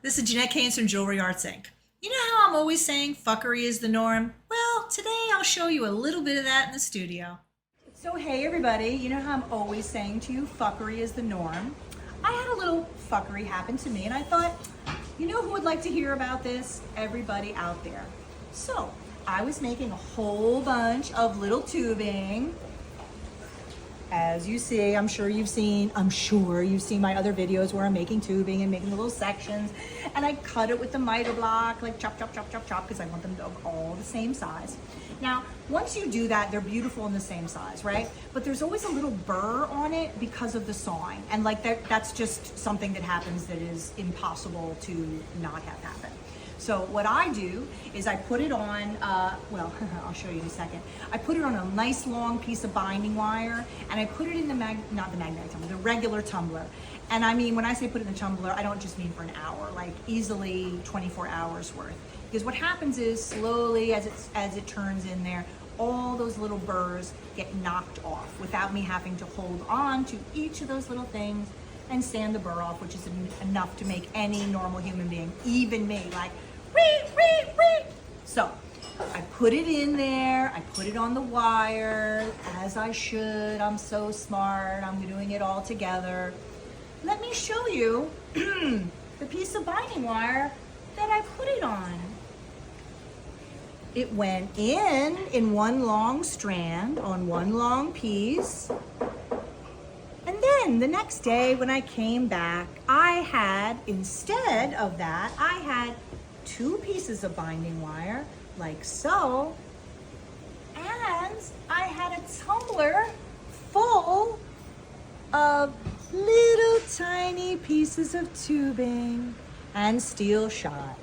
This is Jeanette K Caines from Jewelry Arts Inc. You know how I'm always saying fuckery is the norm? Well, today I'll show you a little bit of that in the studio. So hey everybody, you know how I'm always saying to you, fuckery is the norm? I had a little fuckery happen to me and I thought, you know who would like to hear about this? Everybody out there. So I was making a whole bunch of little tubing. As you see, I'm sure you've seen my other videos where I'm making tubing and making the little sections, and I cut it with the miter block, like chop, chop, chop, chop, chop, because I want them to all the same size. Now, once you do that, they're beautiful in the same size, right? But there's always a little burr on it because of the sawing, and like that's just something that happens that is impossible to not have happen. So what I do is I put it on, well, I'll show you in a second. I put it on a nice long piece of binding wire, and I put it in the not the magnetic tumbler, the regular tumbler. And I mean, when I say put it in the tumbler, I don't just mean for an hour, like easily 24 hours worth. Because what happens is slowly as it turns in there, all those little burrs get knocked off without me having to hold on to each of those little things and sand the burr off, which is enough to make any normal human being, even me, like, wee. So I put it in there, I put it on the wire, as I should. I'm so smart, I'm doing it all together. Let me show you the piece of binding wire that I put it on. It went in one long strand on one long piece. And then the next day when I came back, I had, instead of that, I had two pieces of binding wire, like so, and I had a tumbler full of little tiny pieces of tubing and steel shot.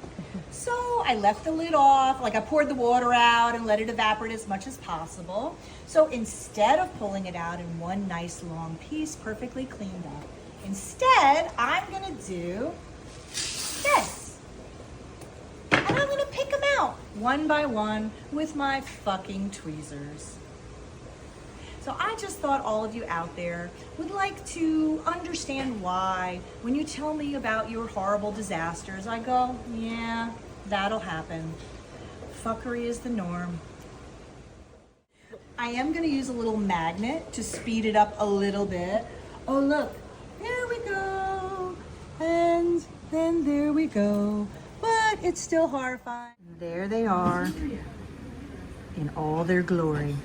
So I left the lid off, like I poured the water out and let it evaporate as much as possible. So instead of pulling it out in one nice long piece, perfectly cleaned up, instead I'm gonna do this. And I'm gonna pick them out one by one with my fucking tweezers. So I just thought all of you out there would like to understand why when you tell me about your horrible disasters, I go, yeah, that'll happen. Fuckery is the norm. I am gonna use a little magnet to speed it up a little bit. Oh look, there we go. And then there we go. But it's still horrifying. There they are in all their glory.